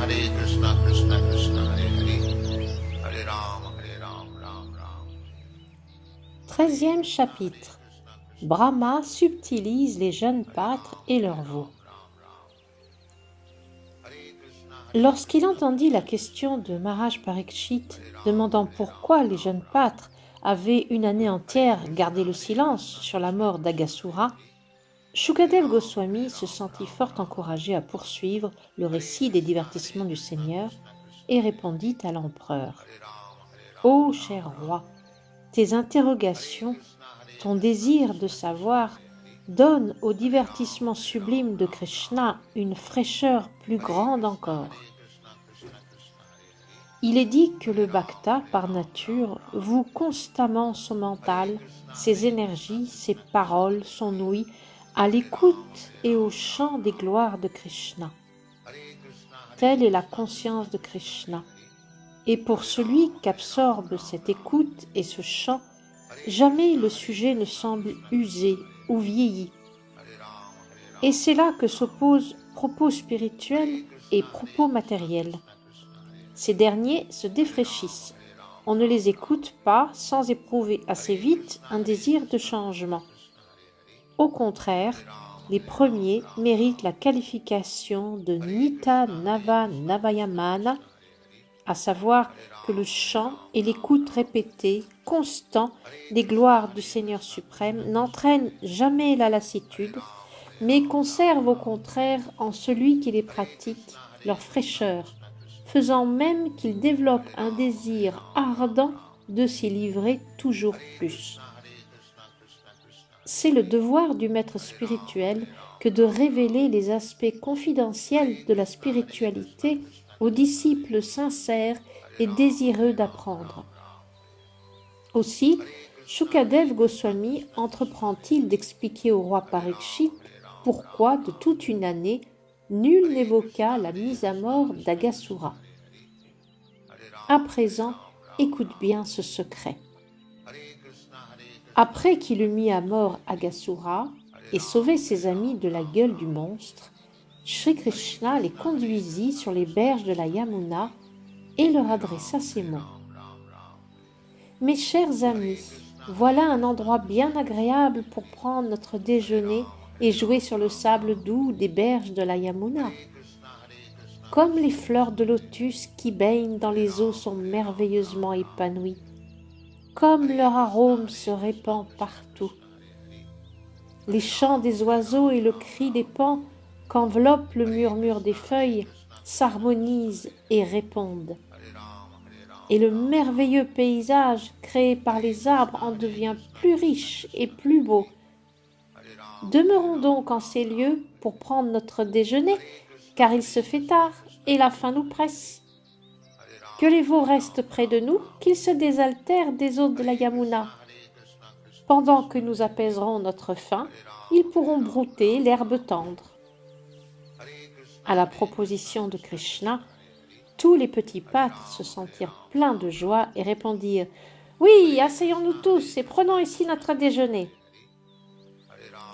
Krishna Krishna Hare Hare, Hare Ram Ram. 13e chapitre. Brahma subtilise les jeunes pâtres et leurs veaux. Lorsqu'il entendit la question de Maharaj Parikshit demandant pourquoi les jeunes pâtres avaient une année entière gardé le silence sur la mort d'Aghasura, Shukadev Goswami se sentit fort encouragé à poursuivre le récit des divertissements du Seigneur et répondit à l'empereur : « Ô cher roi, tes interrogations, ton désir de savoir donne au divertissement sublime de Krishna une fraîcheur plus grande encore. Il est dit que le bhakta, par nature, voue constamment son mental, ses énergies, ses paroles, son ouïe, à l'écoute et au chant des gloires de Krishna. Telle est la conscience de Krishna. Et pour celui qu'absorbe cette écoute et ce chant, jamais le sujet ne semble usé ou vieilli. Et c'est là que s'opposent propos spirituels et propos matériels. Ces derniers se défraîchissent. On ne les écoute pas sans éprouver assez vite un désir de changement. Au contraire, les premiers méritent la qualification de Nita Nava Navayamana, à savoir que le chant et l'écoute répétée, constant des gloires du Seigneur suprême n'entraînent jamais la lassitude, mais conservent au contraire en celui qui les pratique leur fraîcheur, faisant même qu'ils développent un désir ardent de s'y livrer toujours plus. C'est le devoir du maître spirituel que de révéler les aspects confidentiels de la spiritualité aux disciples sincères et désireux d'apprendre. Aussi, Shukadev Goswami entreprend-il d'expliquer au roi Parikshit pourquoi, de toute une année, nul n'évoqua la mise à mort d'Aghasura. À présent, écoute bien ce secret. Après qu'il eut mis à mort Aghasura et sauvé ses amis de la gueule du monstre, Shri Krishna les conduisit sur les berges de la Yamuna et leur adressa ces mots. « Mes chers amis, voilà un endroit bien agréable pour prendre notre déjeuner et jouer sur le sable doux des berges de la Yamuna. Comme les fleurs de lotus qui baignent dans les eaux sont merveilleusement épanouies, comme leur arôme se répand partout. Les chants des oiseaux et le cri des paons qu'enveloppe le murmure des feuilles s'harmonisent et répondent. Et le merveilleux paysage créé par les arbres en devient plus riche et plus beau. Demeurons donc en ces lieux pour prendre notre déjeuner, car il se fait tard et la faim nous presse. Que les veaux restent près de nous, qu'ils se désaltèrent des eaux de la Yamuna. Pendant que nous apaiserons notre faim, ils pourront brouter l'herbe tendre. » À la proposition de Krishna, tous les petits pâtres se sentirent pleins de joie et répondirent « Oui, asseyons-nous tous et prenons ici notre déjeuner. »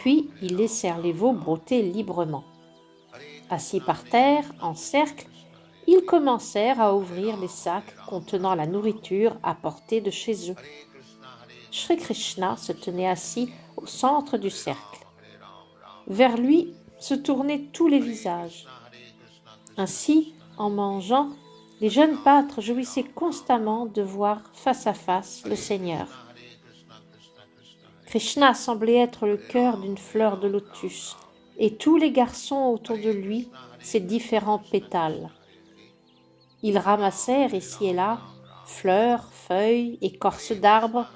Puis ils laissèrent les veaux brouter librement. Assis par terre, en cercle, ils commencèrent à ouvrir les sacs contenant la nourriture apportée de chez eux. Shri Krishna se tenait assis au centre du cercle. Vers lui se tournaient tous les visages. Ainsi, en mangeant, les jeunes pâtres jouissaient constamment de voir face à face le Seigneur. Krishna semblait être le cœur d'une fleur de lotus, et tous les garçons autour de lui, ses différents pétales. Ils ramassèrent ici et là fleurs, feuilles, écorces d'arbres,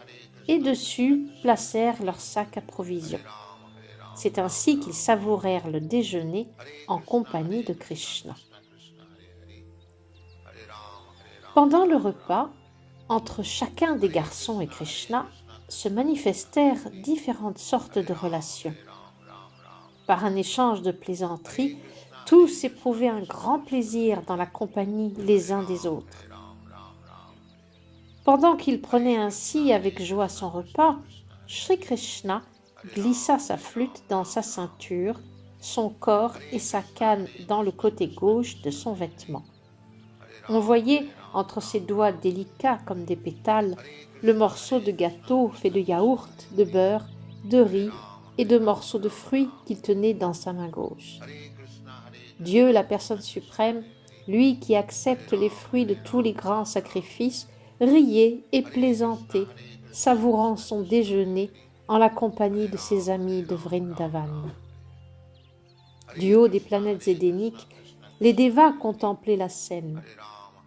et dessus placèrent leurs sacs à provisions. C'est ainsi qu'ils savourèrent le déjeuner en compagnie de Krishna. Pendant le repas, entre chacun des garçons et Krishna, se manifestèrent différentes sortes de relations. Par un échange de plaisanteries, tous éprouvaient un grand plaisir dans la compagnie les uns des autres. Pendant qu'il prenait ainsi avec joie son repas, Shri Krishna glissa sa flûte dans sa ceinture, son corps et sa canne dans le côté gauche de son vêtement. On voyait entre ses doigts délicats comme des pétales le morceau de gâteau fait de yaourt, de beurre, de riz et de morceaux de fruits qu'il tenait dans sa main gauche. Dieu, la personne suprême, lui qui accepte les fruits de tous les grands sacrifices, riait et plaisantait, savourant son déjeuner en la compagnie de ses amis de Vrindavan. Du haut des planètes édéniques, les dévas contemplaient la scène,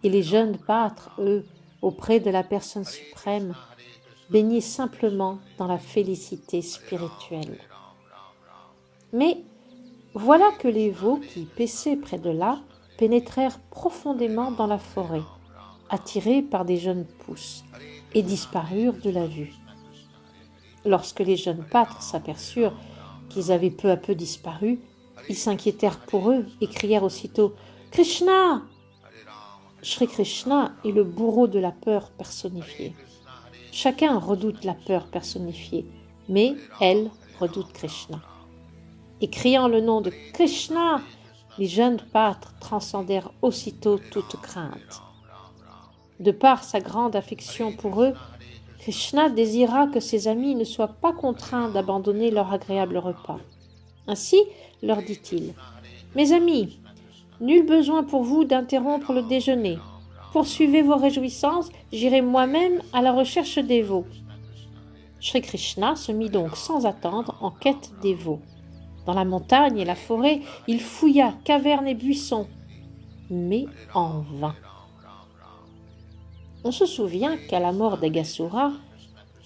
et les jeunes pâtres, eux, auprès de la personne suprême, baignaient simplement dans la félicité spirituelle. Mais voilà que les veaux qui paissaient près de là pénétrèrent profondément dans la forêt, attirés par des jeunes pousses, et disparurent de la vue. Lorsque les jeunes pâtres s'aperçurent qu'ils avaient peu à peu disparu, ils s'inquiétèrent pour eux et crièrent aussitôt « Krishna !» Shri Krishna est le bourreau de la peur personnifiée. Chacun redoute la peur personnifiée, mais elle redoute Krishna. Et criant le nom de Krishna, les jeunes pâtres transcendèrent aussitôt toute crainte. De par sa grande affection pour eux, Krishna désira que ses amis ne soient pas contraints d'abandonner leur agréable repas. Ainsi, leur dit-il, « Mes amis, nul besoin pour vous d'interrompre le déjeuner. Poursuivez vos réjouissances, j'irai moi-même à la recherche des veaux. » Shri Krishna se mit donc sans attendre en quête des veaux. Dans la montagne et la forêt, il fouilla cavernes et buissons, mais en vain. On se souvient qu'à la mort d'Aghasura,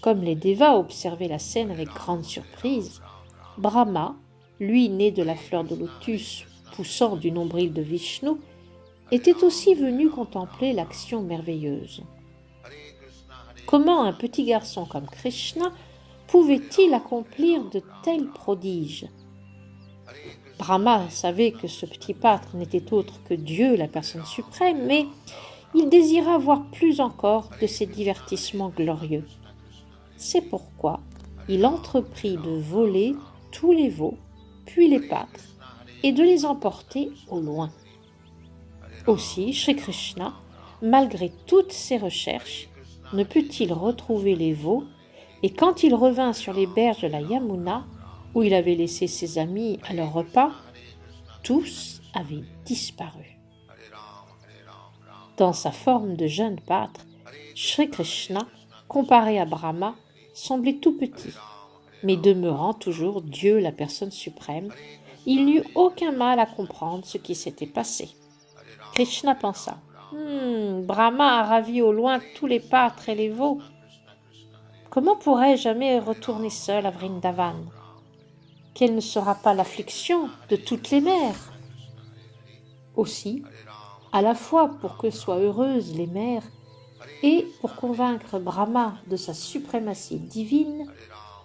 comme les Devas observaient la scène avec grande surprise, Brahma, lui né de la fleur de lotus poussant du nombril de Vishnu, était aussi venu contempler l'action merveilleuse. Comment un petit garçon comme Krishna pouvait-il accomplir de tels prodiges? Brahma savait que ce petit pâtre n'était autre que Dieu, la personne suprême, mais il désira voir plus encore de ces divertissements glorieux. C'est pourquoi il entreprit de voler tous les veaux, puis les pâtres, et de les emporter au loin. Aussi, Shri Krishna, malgré toutes ses recherches, ne put-il retrouver les veaux, et quand il revint sur les berges de la Yamuna, où il avait laissé ses amis à leur repas, tous avaient disparu. Dans sa forme de jeune pâtre, Shri Krishna, comparé à Brahma, semblait tout petit, mais demeurant toujours Dieu, la personne suprême, il n'eut aucun mal à comprendre ce qui s'était passé. Krishna pensa, Brahma a ravi au loin tous les pâtres et les veaux. Comment pourrais-je jamais retourner seul à Vrindavan? Quelle ne sera pas l'affliction de toutes les mères? Aussi, à la fois pour que soient heureuses les mères et pour convaincre Brahma de sa suprématie divine,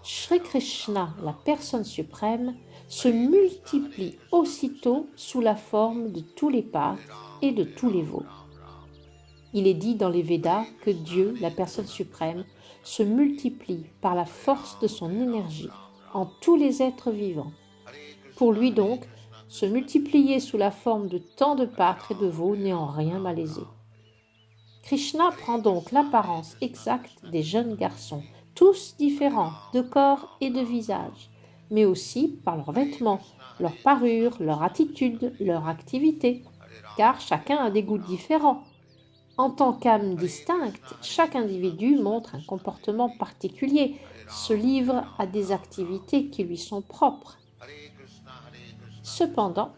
Shri Krishna, la personne suprême, se multiplie aussitôt sous la forme de tous les pâtres et de tous les veaux. Il est dit dans les Védas que Dieu, la personne suprême, se multiplie par la force de son énergie en tous les êtres vivants. Pour lui donc, se multiplier sous la forme de tant de pâtres et de veaux n'est en rien malaisé. Krishna prend donc l'apparence exacte des jeunes garçons, tous différents de corps et de visage, mais aussi par leurs vêtements, leur parure, leur attitude, leur activité, car chacun a des goûts différents. En tant qu'âme distincte, chaque individu montre un comportement particulier, se livre à des activités qui lui sont propres. Cependant,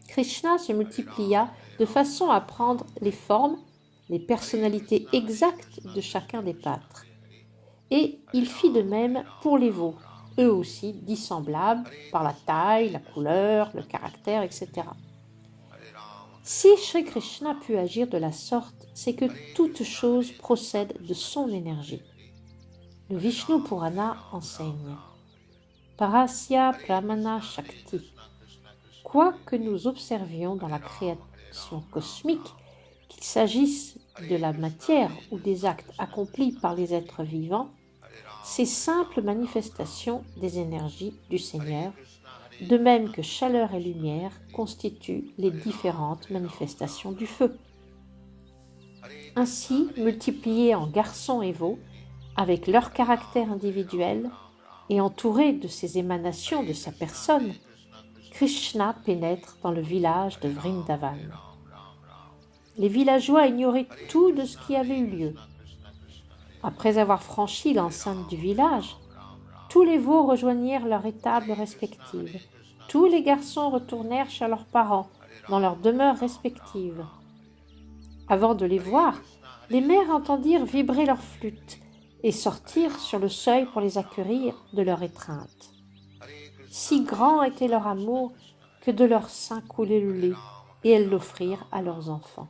Krishna se multiplia de façon à prendre les formes, les personnalités exactes de chacun des pâtres. Et il fit de même pour les veaux, eux aussi dissemblables par la taille, la couleur, le caractère, etc. Si Shri Krishna put agir de la sorte, c'est que toute chose procède de son énergie. Le Vishnu Purana enseigne Parasya Pramana Shakti. Quoi que nous observions dans la création cosmique, qu'il s'agisse de la matière ou des actes accomplis par les êtres vivants, ces simples manifestations des énergies du Seigneur, de même que chaleur et lumière constituent les différentes manifestations du feu. Ainsi, multipliés en garçons et veaux, avec leur caractère individuel et entourés de ces émanations de sa personne, Krishna pénètre dans le village de Vrindavan. Les villageois ignoraient tout de ce qui avait eu lieu. Après avoir franchi l'enceinte du village, tous les veaux rejoignirent leur étable respective. Tous les garçons retournèrent chez leurs parents, dans leurs demeures respectives. Avant de les voir, les mères entendirent vibrer leurs flûtes et sortirent sur le seuil pour les acquérir de leur étreinte. Si grand était leur amour que de leurs seins coulait le lait, et elles l'offrirent à leurs enfants.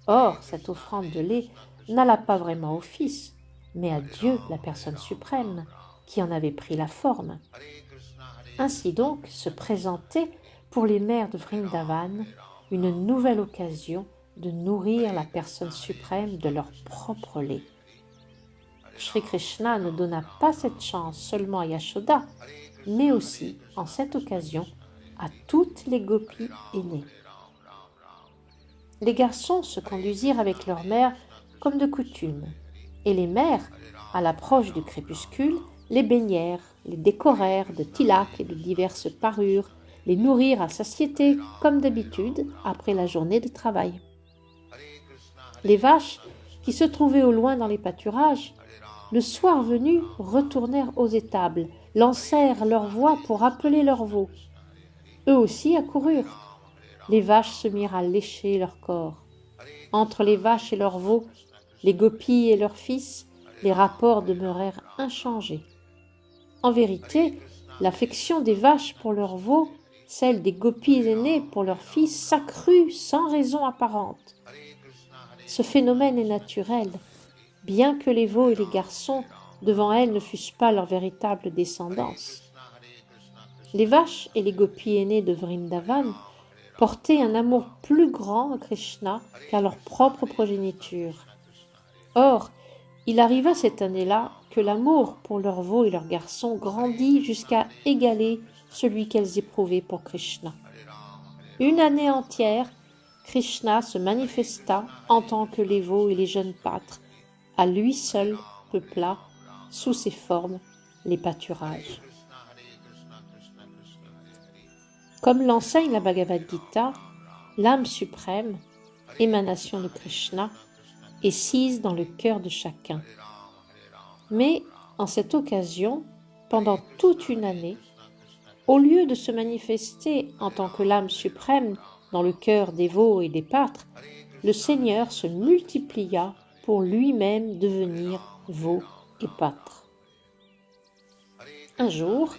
Or, cette offrande de lait n'alla pas vraiment au Fils, mais à Dieu, la personne suprême, qui en avait pris la forme. Ainsi donc se présentait pour les mères de Vrindavan une nouvelle occasion de nourrir la personne suprême de leur propre lait. Shri Krishna ne donna pas cette chance seulement à Yashoda, mais aussi, en cette occasion, à toutes les gopis aînées. Les garçons se conduisirent avec leur mère comme de coutume, et les mères, à l'approche du crépuscule, les baignèrent, les décorèrent de tilaks et de diverses parures, les nourrirent à satiété comme d'habitude après la journée de travail. Les vaches, qui se trouvaient au loin dans les pâturages, le soir venu, retournèrent aux étables, lancèrent leur voix pour appeler leurs veaux. Eux aussi accoururent. Les vaches se mirent à lécher leur corps. Entre les vaches et leurs veaux, les gopis et leurs fils, les rapports demeurèrent inchangés. En vérité, l'affection des vaches pour leurs veaux, celle des gopis aînés pour leurs fils, s'accrut sans raison apparente. Ce phénomène est naturel, bien que les veaux et les garçons, devant elles, ne fussent pas leur véritable descendance. Les vaches et les gopis aînés de Vrindavan portaient un amour plus grand à Krishna qu'à leur propre progéniture. Or, il arriva cette année-là que l'amour pour leurs veaux et leurs garçons grandit jusqu'à égaler celui qu'elles éprouvaient pour Krishna. Une année entière, Krishna se manifesta en tant que les veaux et les jeunes pâtres, à lui seul peupla, sous ses formes, les pâturages. Comme l'enseigne la Bhagavad Gita, l'âme suprême, émanation de Krishna, est sise dans le cœur de chacun. Mais, en cette occasion, pendant toute une année, au lieu de se manifester en tant que l'âme suprême dans le cœur des veaux et des pâtres, le Seigneur se multiplia pour lui-même devenir veau et pâtre. Un jour,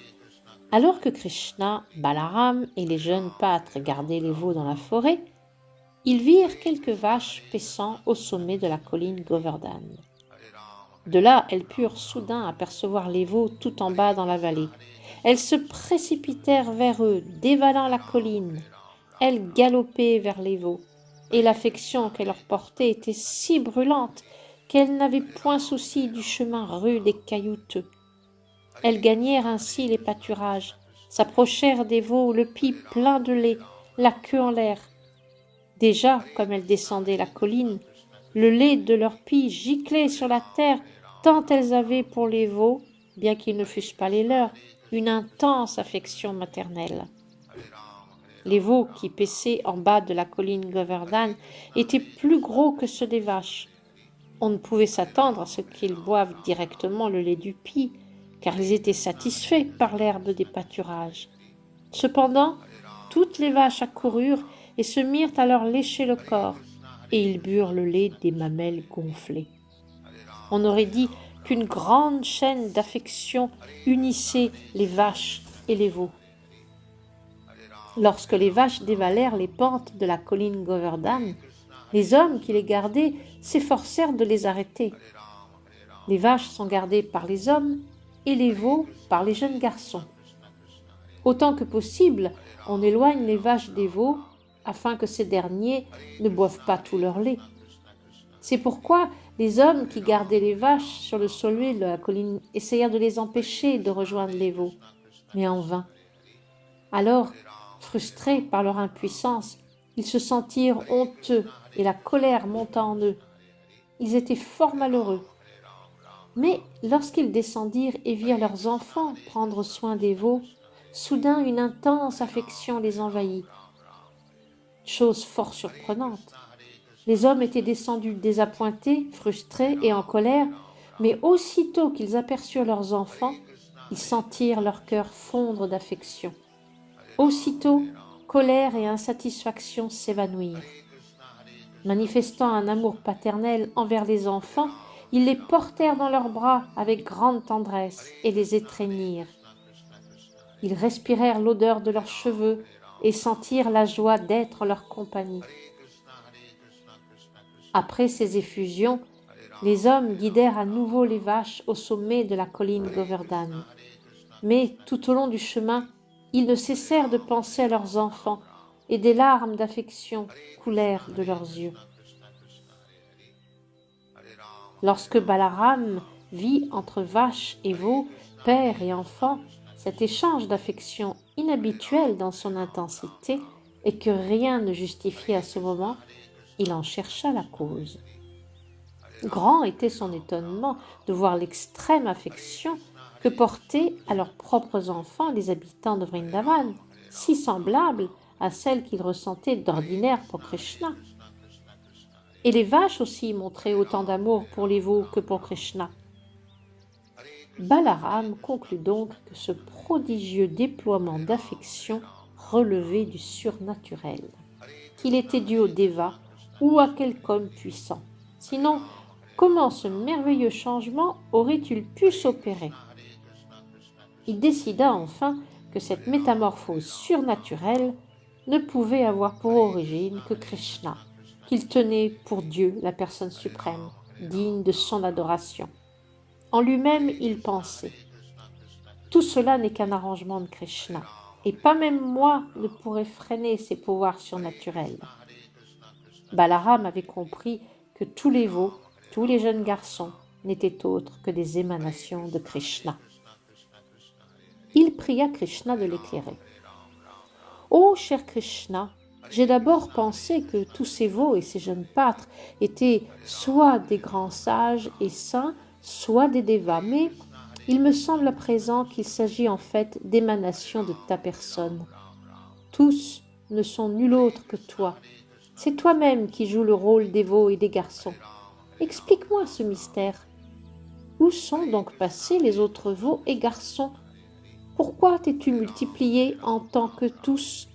alors que Krishna, Balaram et les jeunes pâtres gardaient les veaux dans la forêt, ils virent quelques vaches paissant au sommet de la colline Govardhan. De là, elles purent soudain apercevoir les veaux tout en bas dans la vallée. Elles se précipitèrent vers eux, dévalant la colline. Elles galopaient vers les veaux, et l'affection qu'elles leur portaient était si brûlante qu'elles n'avaient point souci du chemin rude et caillouteux. Elles gagnèrent ainsi les pâturages, s'approchèrent des veaux, le pied plein de lait, la queue en l'air. Déjà, comme elles descendaient la colline, le lait de leurs pies giclait sur la terre, tant elles avaient pour les veaux, bien qu'ils ne fussent pas les leurs, une intense affection maternelle. Les veaux qui paissaient en bas de la colline Govardhan étaient plus gros que ceux des vaches. On ne pouvait s'attendre à ce qu'ils boivent directement le lait du pie, car ils étaient satisfaits par l'herbe des pâturages. Cependant, toutes les vaches accoururent et se mirent à leur lécher le corps, et ils burent le lait des mamelles gonflées. On aurait dit qu'une grande chaîne d'affection unissait les vaches et les veaux. Lorsque les vaches dévalèrent les pentes de la colline Govardhan, les hommes qui les gardaient s'efforcèrent de les arrêter. Les vaches sont gardées par les hommes et les veaux par les jeunes garçons. Autant que possible, on éloigne les vaches des veaux afin que ces derniers ne boivent pas tout leur lait. C'est pourquoi les hommes qui gardaient les vaches sur le sommet de la colline essayèrent de les empêcher de rejoindre les veaux, mais en vain. Alors, frustrés par leur impuissance, Ils se sentirent honteux et la colère monta en eux. Ils étaient fort malheureux. Mais lorsqu'ils descendirent et virent leurs enfants prendre soin des veaux, soudain une intense affection les envahit. Chose fort surprenante. Les hommes étaient descendus désappointés, frustrés et en colère, mais aussitôt qu'ils aperçurent leurs enfants, ils sentirent leur cœur fondre d'affection. Aussitôt, colère et insatisfaction s'évanouirent. Manifestant un amour paternel envers les enfants, ils les portèrent dans leurs bras avec grande tendresse et les étreignirent. Ils respirèrent l'odeur de leurs cheveux et sentirent la joie d'être en leur compagnie. Après ces effusions, les hommes guidèrent à nouveau les vaches au sommet de la colline Govardhan. Mais tout au long du chemin, ils ne cessèrent de penser à leurs enfants et des larmes d'affection coulèrent de leurs yeux. Lorsque Balaram vit entre vaches et veaux, père et enfant, cet échange d'affection inhabituel dans son intensité et que rien ne justifiait à ce moment, il en chercha la cause. Grand était son étonnement de voir l'extrême affection que portaient à leurs propres enfants les habitants de Vrindavan, si semblable à celle qu'ils ressentaient d'ordinaire pour Krishna. Et les vaches aussi montraient autant d'amour pour les veaux que pour Krishna. Balaram conclut donc que ce prodigieux déploiement d'affection relevait du surnaturel, qu'il était dû au Deva ou à quelque homme puissant. Sinon, comment ce merveilleux changement aurait-il pu s'opérer? Il décida enfin que cette métamorphose surnaturelle ne pouvait avoir pour origine que Krishna, qu'il tenait pour Dieu, la personne suprême, digne de son adoration. En lui-même, il pensait « Tout cela n'est qu'un arrangement de Krishna, et pas même moi ne pourrais freiner ses pouvoirs surnaturels. » Balaram avait compris que tous les veaux, tous les jeunes garçons n'étaient autres que des émanations de Krishna. Il pria Krishna de l'éclairer. « Ô cher Krishna, j'ai d'abord pensé que tous ces veaux et ces jeunes pâtres étaient soit des grands sages et saints, soit des dévas, mais il me semble à présent qu'il s'agit en fait d'émanations de ta personne. Tous ne sont nul autre que toi. C'est toi-même qui joues le rôle des veaux et des garçons. Explique-moi ce mystère. Où sont donc passés les autres veaux et garçons? Pourquoi t'es-tu multiplié en tant que tous?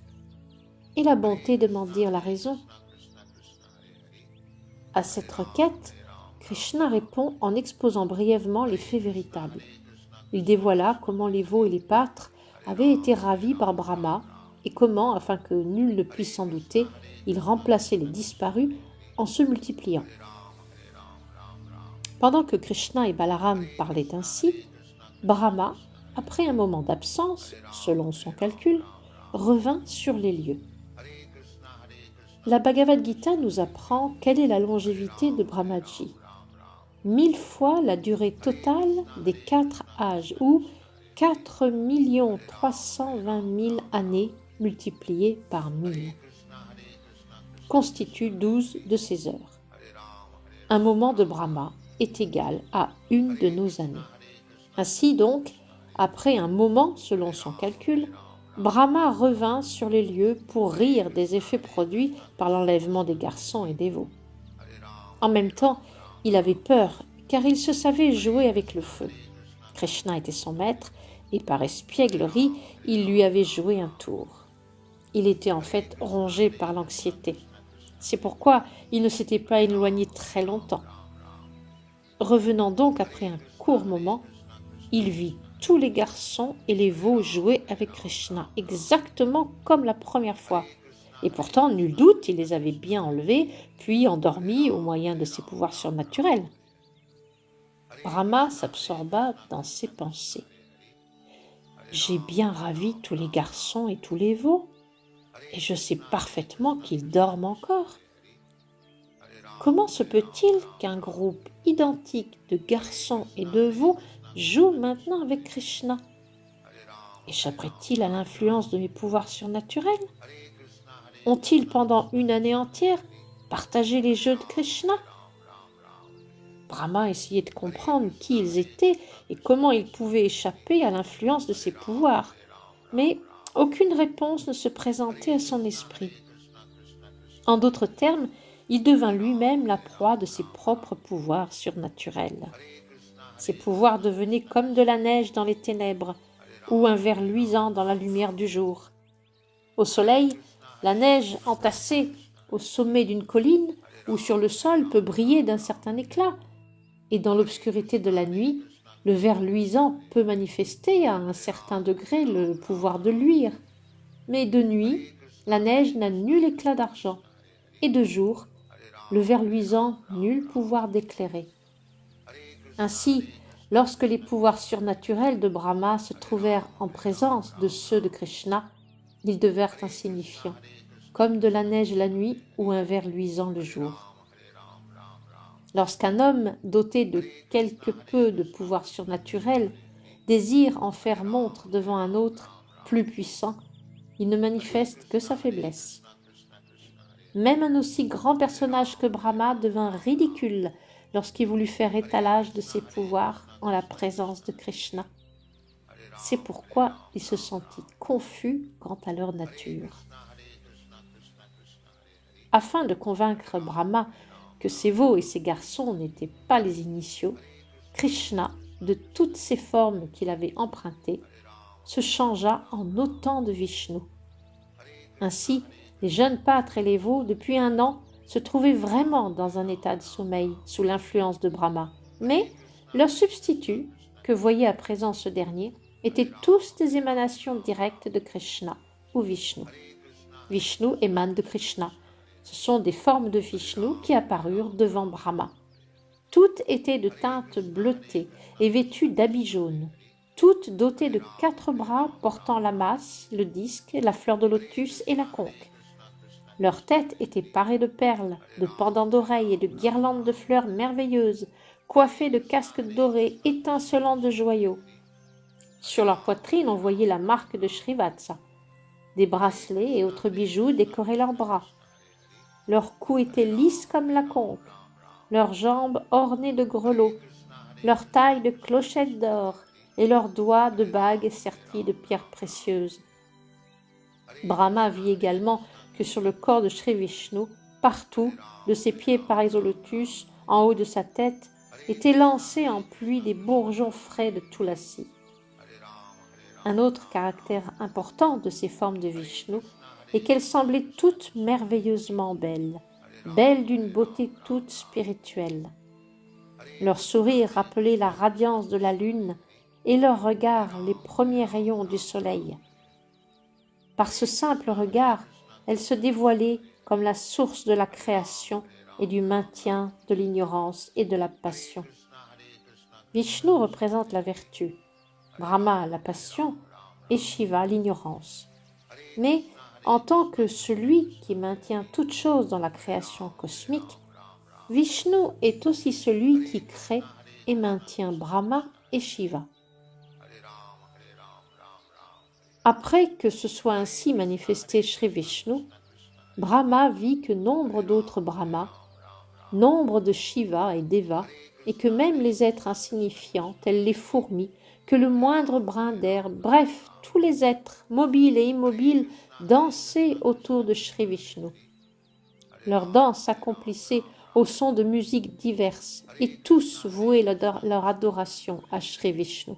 Et la bonté de m'en dire la raison. » À cette requête, Krishna répond en exposant brièvement les faits véritables. Il dévoila comment les veaux et les pâtres avaient été ravis par Brahma et comment, afin que nul ne puisse s'en douter, il remplaçait les disparus en se multipliant. Pendant que Krishna et Balaram parlaient ainsi, Brahma, après un moment d'absence, selon son calcul, revint sur les lieux. La Bhagavad Gita nous apprend quelle est la longévité de Brahmaji. 1000 fois la durée totale des 4 âges, ou 4 320 000 années multipliées par 1000, constitue 12 de ces heures. Un moment de Brahma est égal à une de nos années. Ainsi donc, après un moment selon son calcul, Brahma revint sur les lieux pour rire des effets produits par l'enlèvement des garçons et des veaux. En même temps, il avait peur, car il se savait jouer avec le feu. Krishna était son maître, et par espièglerie, il lui avait joué un tour. Il était en fait rongé par l'anxiété. C'est pourquoi il ne s'était pas éloigné très longtemps. Revenant donc après un court moment, il vit tous les garçons et les veaux jouer avec Krishna, exactement comme la première fois. Et pourtant, nul doute, il les avait bien enlevés, puis endormis au moyen de ses pouvoirs surnaturels. Brahma s'absorba dans ses pensées. « J'ai bien ravi tous les garçons et tous les veaux, et je sais parfaitement qu'ils dorment encore. Comment se peut-il qu'un groupe identique de garçons et de veaux joue maintenant avec Krishna? Échapperait-il à l'influence de mes pouvoirs surnaturels? ont-ils pendant une année entière partagé les jeux de Krishna? Brahma essayait de comprendre qui ils étaient et comment ils pouvaient échapper à l'influence de ses pouvoirs, mais aucune réponse ne se présentait à son esprit. En d'autres termes, il devint lui-même la proie de ses propres pouvoirs surnaturels. Ses pouvoirs devenaient comme de la neige dans les ténèbres ou un verre luisant dans la lumière du jour. Au soleil, la neige entassée au sommet d'une colline ou sur le sol peut briller d'un certain éclat, et dans l'obscurité de la nuit, le verre luisant peut manifester à un certain degré le pouvoir de luire. Mais de nuit, la neige n'a nul éclat d'argent, et de jour, le verre luisant nul pouvoir d'éclairer. Ainsi, lorsque les pouvoirs surnaturels de Brahma se trouvèrent en présence de ceux de Krishna, ils devinrent insignifiants, comme de la neige la nuit ou un verre luisant le jour. Lorsqu'un homme doté de quelque peu de pouvoir surnaturel désire en faire montre devant un autre plus puissant, il ne manifeste que sa faiblesse. Même un aussi grand personnage que Brahma devint ridicule lorsqu'il voulut faire étalage de ses pouvoirs en la présence de Krishna. C'est pourquoi il se sentit confus quant à leur nature. Afin de convaincre Brahma que ces veaux et ces garçons n'étaient pas les initiaux, Krishna, de toutes ces formes qu'il avait empruntées, se changea en autant de Vishnu. Ainsi, les jeunes pâtres et les veaux, depuis un an, se trouvaient vraiment dans un état de sommeil sous l'influence de Brahma, mais leurs substituts, que voyait à présent ce dernier, étaient tous des émanations directes de Krishna ou Vishnu. Vishnu émane de Krishna. Ce sont des formes de Vishnu qui apparurent devant Brahma. Toutes étaient de teinte bleutée et vêtues d'habits jaunes, toutes dotées de 4 bras portant la masse, le disque, la fleur de lotus et la conque. Leurs têtes étaient parées de perles, de pendants d'oreilles et de guirlandes de fleurs merveilleuses, coiffées de casques dorés étincelants de joyaux. Sur leur poitrine, on voyait la marque de Srivatsa. Des bracelets et autres bijoux décoraient leurs bras. Leurs cous étaient lisses comme la conque, leurs jambes ornées de grelots, leur taille de clochettes d'or et leurs doigts de bagues serties de pierres précieuses. Brahma vit également que sur le corps de Sri Vishnu, partout, de ses pieds pareils au lotus, en haut de sa tête, étaient lancés en pluie des bourgeons frais de Tulasi. Un autre caractère important de ces formes de Vishnu est qu'elles semblaient toutes merveilleusement belles, belles d'une beauté toute spirituelle. Leur sourire rappelait la radiance de la lune et leur regard les premiers rayons du soleil. Par ce simple regard, elles se dévoilaient comme la source de la création et du maintien de l'ignorance et de la passion. Vishnu représente la vertu, Brahma la passion et Shiva l'ignorance. Mais en tant que celui qui maintient toute chose dans la création cosmique, Vishnu est aussi celui qui crée et maintient Brahma et Shiva. Après que se soit ainsi manifesté Sri Vishnu, Brahma vit que nombre d'autres Brahmas, nombre de Shiva et Deva, et que même les êtres insignifiants, tels les fourmis, que le moindre brin d'air, bref, tous les êtres, mobiles et immobiles, dansaient autour de Sri Vishnu. Leur danse s'accomplissait au son de musiques diverses, et tous vouaient leur adoration à Sri Vishnu.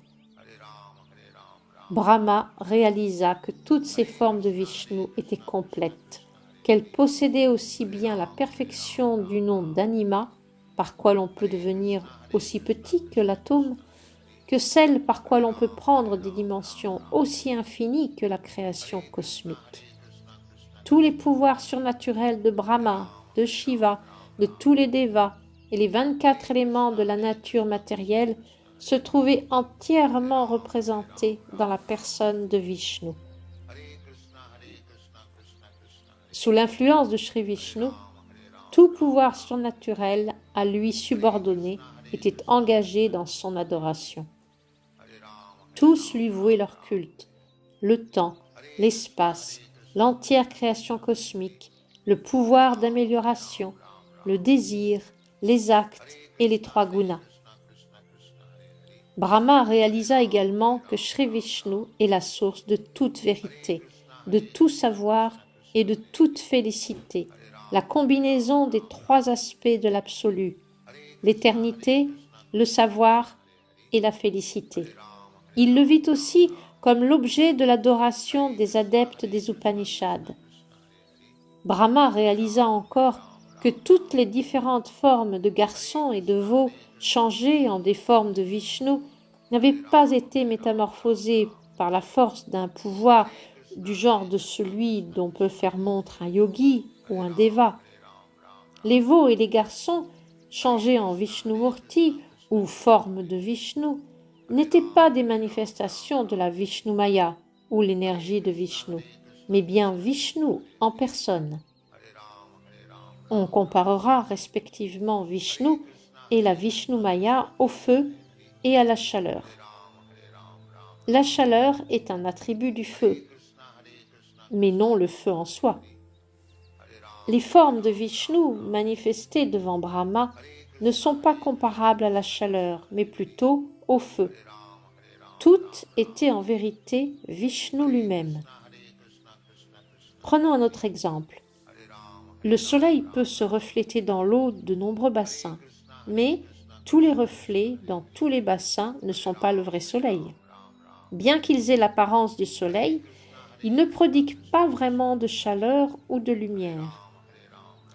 Brahma réalisa que toutes ces formes de Vishnu étaient complètes, qu'elles possédaient aussi bien la perfection du nom d'anima, par quoi l'on peut devenir aussi petit que l'atome, que celle par quoi l'on peut prendre des dimensions aussi infinies que la création cosmique. Tous les pouvoirs surnaturels de Brahma, de Shiva, de tous les Devas et les 24 éléments de la nature matérielle se trouvaient entièrement représentés dans la personne de Vishnu. Sous l'influence de Sri Vishnu, tout pouvoir surnaturel à lui subordonné était engagé dans son adoration. Tous lui vouaient leur culte, le temps, l'espace, l'entière création cosmique, le pouvoir d'amélioration, le désir, les actes et les trois gunas. Brahma réalisa également que Shri Vishnu est la source de toute vérité, de tout savoir et de toute félicité, la combinaison des trois aspects de l'absolu, l'éternité, le savoir et la félicité. Il le vit aussi comme l'objet de l'adoration des adeptes des Upanishads. Brahma réalisa encore que toutes les différentes formes de garçons et de veaux changées en des formes de Vishnu n'avaient pas été métamorphosées par la force d'un pouvoir du genre de celui dont peut faire montre un yogi ou un deva. Les veaux et les garçons, changés en Vishnumurti ou forme de Vishnu, n'étaient pas des manifestations de la Vishnumaya ou l'énergie de Vishnu, mais bien Vishnu en personne. On comparera respectivement Vishnu et la Vishnumaya au feu et à la chaleur. La chaleur est un attribut du feu, mais non le feu en soi. Les formes de Vishnu manifestées devant Brahma ne sont pas comparables à la chaleur, mais plutôt au feu. Toutes étaient en vérité Vishnu lui-même. Prenons un autre exemple. Le soleil peut se refléter dans l'eau de nombreux bassins, mais tous les reflets dans tous les bassins ne sont pas le vrai soleil. Bien qu'ils aient l'apparence du soleil, ils ne prodiguent pas vraiment de chaleur ou de lumière.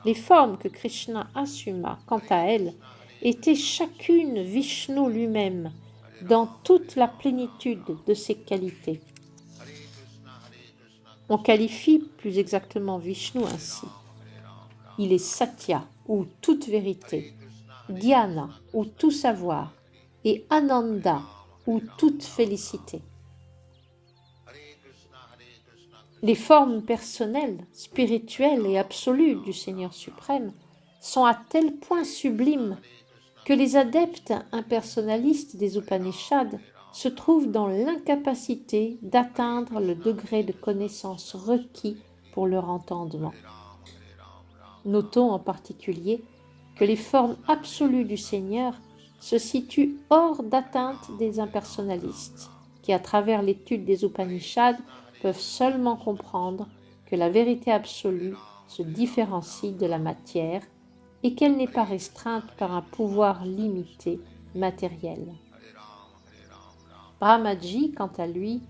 Les formes que Krishna assuma, quant à elles, étaient chacune Vishnu lui-même, dans toute la plénitude de ses qualités. On qualifie plus exactement Vishnu ainsi. Il est Satya, ou toute vérité, Dhyana, ou tout savoir, et Ananda, ou toute félicité. Les formes personnelles, spirituelles et absolues du Seigneur suprême sont à tel point sublimes que les adeptes impersonnalistes des Upanishads se trouvent dans l'incapacité d'atteindre le degré de connaissance requis pour leur entendement. Notons en particulier que les formes absolues du Seigneur se situent hors d'atteinte des impersonnalistes, qui à travers l'étude des Upanishads peuvent seulement comprendre que la vérité absolue se différencie de la matière et qu'elle n'est pas restreinte par un pouvoir limité, matériel. Brahmaji, quant à lui,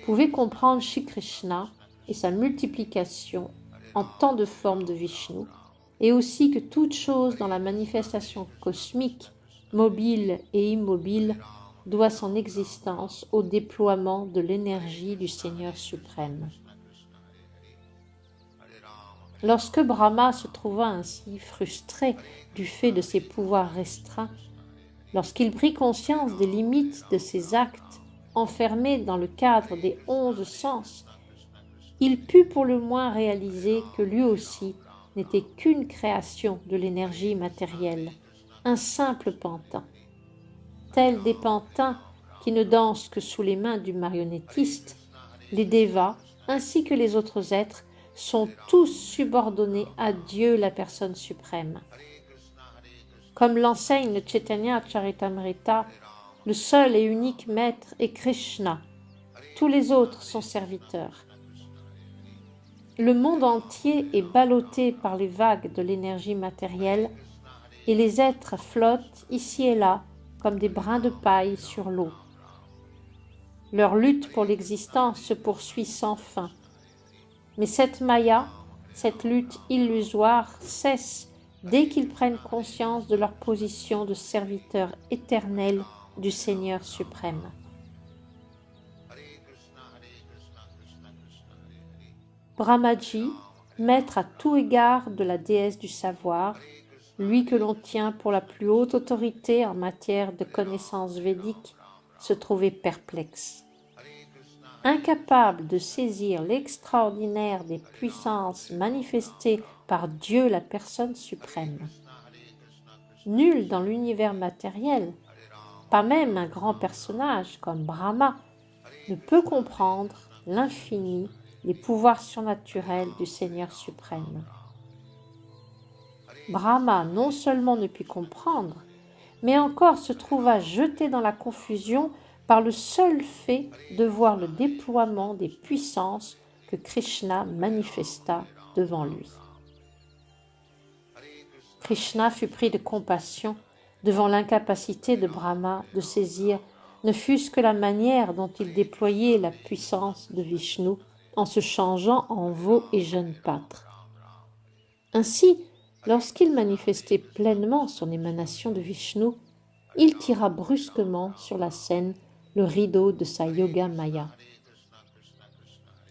pouvait comprendre Shri Krishna et sa multiplication en tant de formes de Vishnu, et aussi que toute chose dans la manifestation cosmique, mobile et immobile, doit son existence au déploiement de l'énergie du Seigneur suprême. Lorsque Brahma se trouva ainsi frustré du fait de ses pouvoirs restreints, lorsqu'il prit conscience des limites de ses actes enfermés dans le cadre des 11 sens, il put pour le moins réaliser que lui aussi n'était qu'une création de l'énergie matérielle, un simple pantin. Tels des pantins qui ne dansent que sous les mains du marionnettiste, les devas, ainsi que les autres êtres, sont tous subordonnés à Dieu, la personne suprême. Comme l'enseigne le Chaitanya Charitamrita, le seul et unique maître est Krishna. Tous les autres sont serviteurs. Le monde entier est ballotté par les vagues de l'énergie matérielle et les êtres flottent ici et là comme des brins de paille sur l'eau. Leur lutte pour l'existence se poursuit sans fin. Mais cette maya, cette lutte illusoire, cesse dès qu'ils prennent conscience de leur position de serviteurs éternels du Seigneur suprême. Brahmaji, maître à tout égard de la déesse du savoir, lui que l'on tient pour la plus haute autorité en matière de connaissances védiques, se trouvait perplexe. Incapable de saisir l'extraordinaire des puissances manifestées par Dieu la personne suprême. Nul dans l'univers matériel, pas même un grand personnage comme Brahma, ne peut comprendre l'infini les pouvoirs surnaturels du Seigneur suprême. Brahma non seulement ne put comprendre, mais encore se trouva jeté dans la confusion par le seul fait de voir le déploiement des puissances que Krishna manifesta devant lui. Krishna fut pris de compassion devant l'incapacité de Brahma de saisir ne fût-ce que la manière dont il déployait la puissance de Vishnu en se changeant en veau et jeune pâtre. Ainsi, lorsqu'il manifestait pleinement son émanation de Vishnu, il tira brusquement sur la scène le rideau de sa Yoga Maya.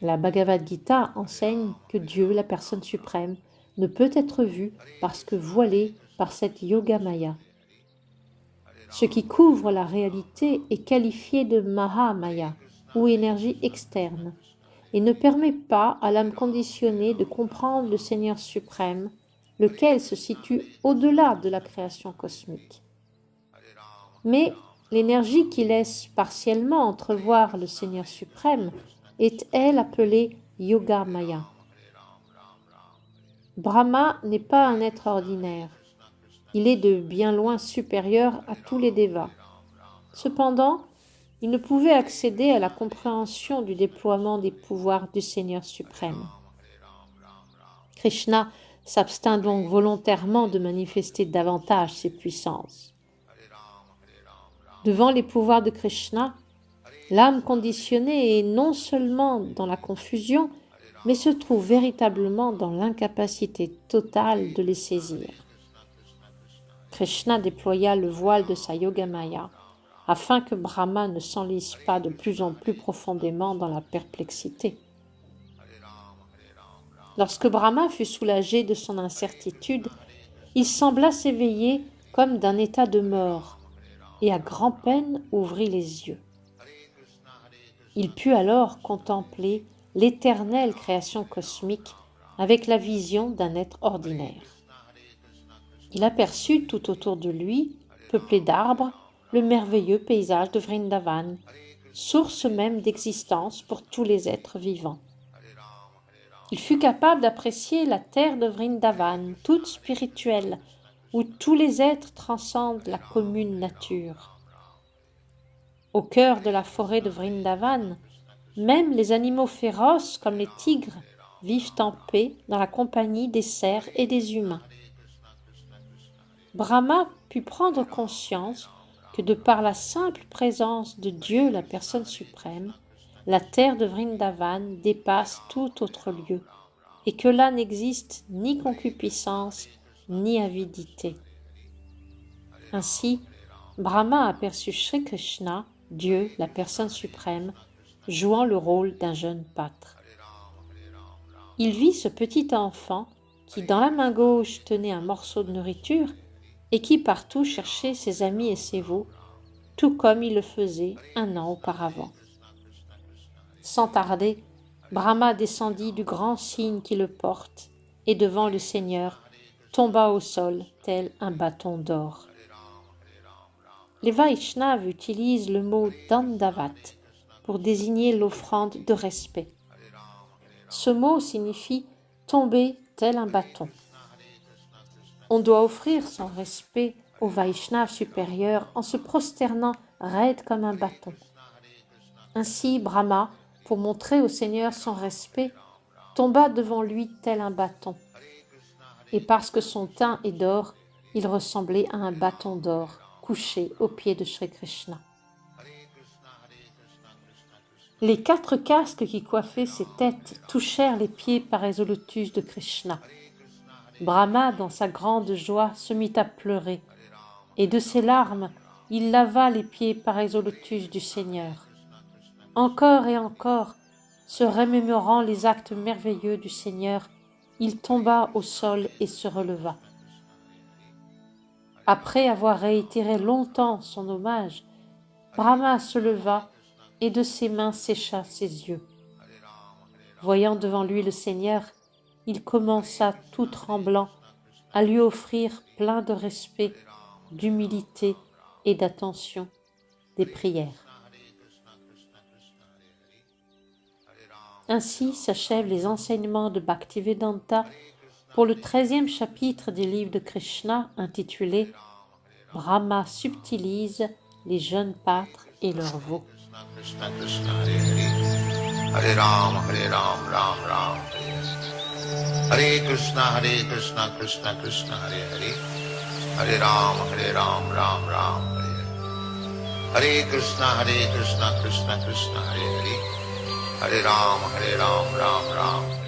La Bhagavad Gita enseigne que Dieu, la personne suprême, ne peut être vu parce que voilé par cette Yoga Maya. Ce qui couvre la réalité est qualifié de Mahamaya, ou énergie externe, et ne permet pas à l'âme conditionnée de comprendre le Seigneur suprême, lequel se situe au-delà de la création cosmique. Mais l'énergie qui laisse partiellement entrevoir le Seigneur suprême est, elle, appelée Yoga Maya. Brahma n'est pas un être ordinaire. Il est de bien loin supérieur à tous les dévas. Cependant, il ne pouvait accéder à la compréhension du déploiement des pouvoirs du Seigneur suprême. Krishna s'abstint donc volontairement de manifester davantage ses puissances. Devant les pouvoirs de Krishna, l'âme conditionnée est non seulement dans la confusion, mais se trouve véritablement dans l'incapacité totale de les saisir. Krishna déploya le voile de sa Yogamaya afin que Brahma ne s'enlise pas de plus en plus profondément dans la perplexité. Lorsque Brahma fut soulagé de son incertitude, il sembla s'éveiller comme d'un état de mort et à grand-peine ouvrit les yeux. Il put alors contempler l'éternelle création cosmique avec la vision d'un être ordinaire. Il aperçut tout autour de lui, peuplé d'arbres, le merveilleux paysage de Vrindavan, source même d'existence pour tous les êtres vivants. Il fut capable d'apprécier la terre de Vrindavan, toute spirituelle, où tous les êtres transcendent la commune nature. Au cœur de la forêt de Vrindavan, même les animaux féroces comme les tigres vivent en paix dans la compagnie des cerfs et des humains. Brahma put prendre conscience que de par la simple présence de Dieu, la personne suprême, la terre de Vrindavan dépasse tout autre lieu et que là n'existe ni concupiscence ni avidité. Ainsi, Brahma aperçut Sri Krishna, Dieu, la personne suprême, jouant le rôle d'un jeune pâtre. Il vit ce petit enfant qui, dans la main gauche, tenait un morceau de nourriture et qui partout cherchait ses amis et ses veaux, tout comme il le faisait un an auparavant. Sans tarder, Brahma descendit du grand cygne qui le porte et devant le Seigneur tomba au sol tel un bâton d'or. Les Vaishnavas utilisent le mot dandavat pour désigner l'offrande de respect. Ce mot signifie tomber tel un bâton. On doit offrir son respect au Vaishnava supérieur en se prosternant raide comme un bâton. Ainsi, Brahma, pour montrer au Seigneur son respect, tomba devant lui tel un bâton. Et parce que son teint est d'or, il ressemblait à un bâton d'or couché aux pieds de Sri Krishna. Les 4 casques qui coiffaient ses têtes touchèrent les pieds pareils au lotus de Krishna. Brahma, dans sa grande joie, se mit à pleurer, et de ses larmes, il lava les pieds pareils au lotus du Seigneur. Encore et encore, se remémorant les actes merveilleux du Seigneur, il tomba au sol et se releva. Après avoir réitéré longtemps son hommage, Brahma se leva et de ses mains sécha ses yeux. Voyant devant lui le Seigneur, il commença tout tremblant à lui offrir plein de respect, d'humilité et d'attention des prières. Ainsi s'achèvent les enseignements de Bhaktivedanta pour le 13e chapitre du livre de Krishna intitulé Brahma subtilise les jeunes pâtres et leurs veaux. Krishna Krishna Hare Hare, Hare Ram, Ram Ram, Hare Krishna Krishna Krishna Hare Hare, Hare Ram, Ram Ram, Hare Krishna Krishna Krishna Hare Hare, Hare Ram, Ram Ram.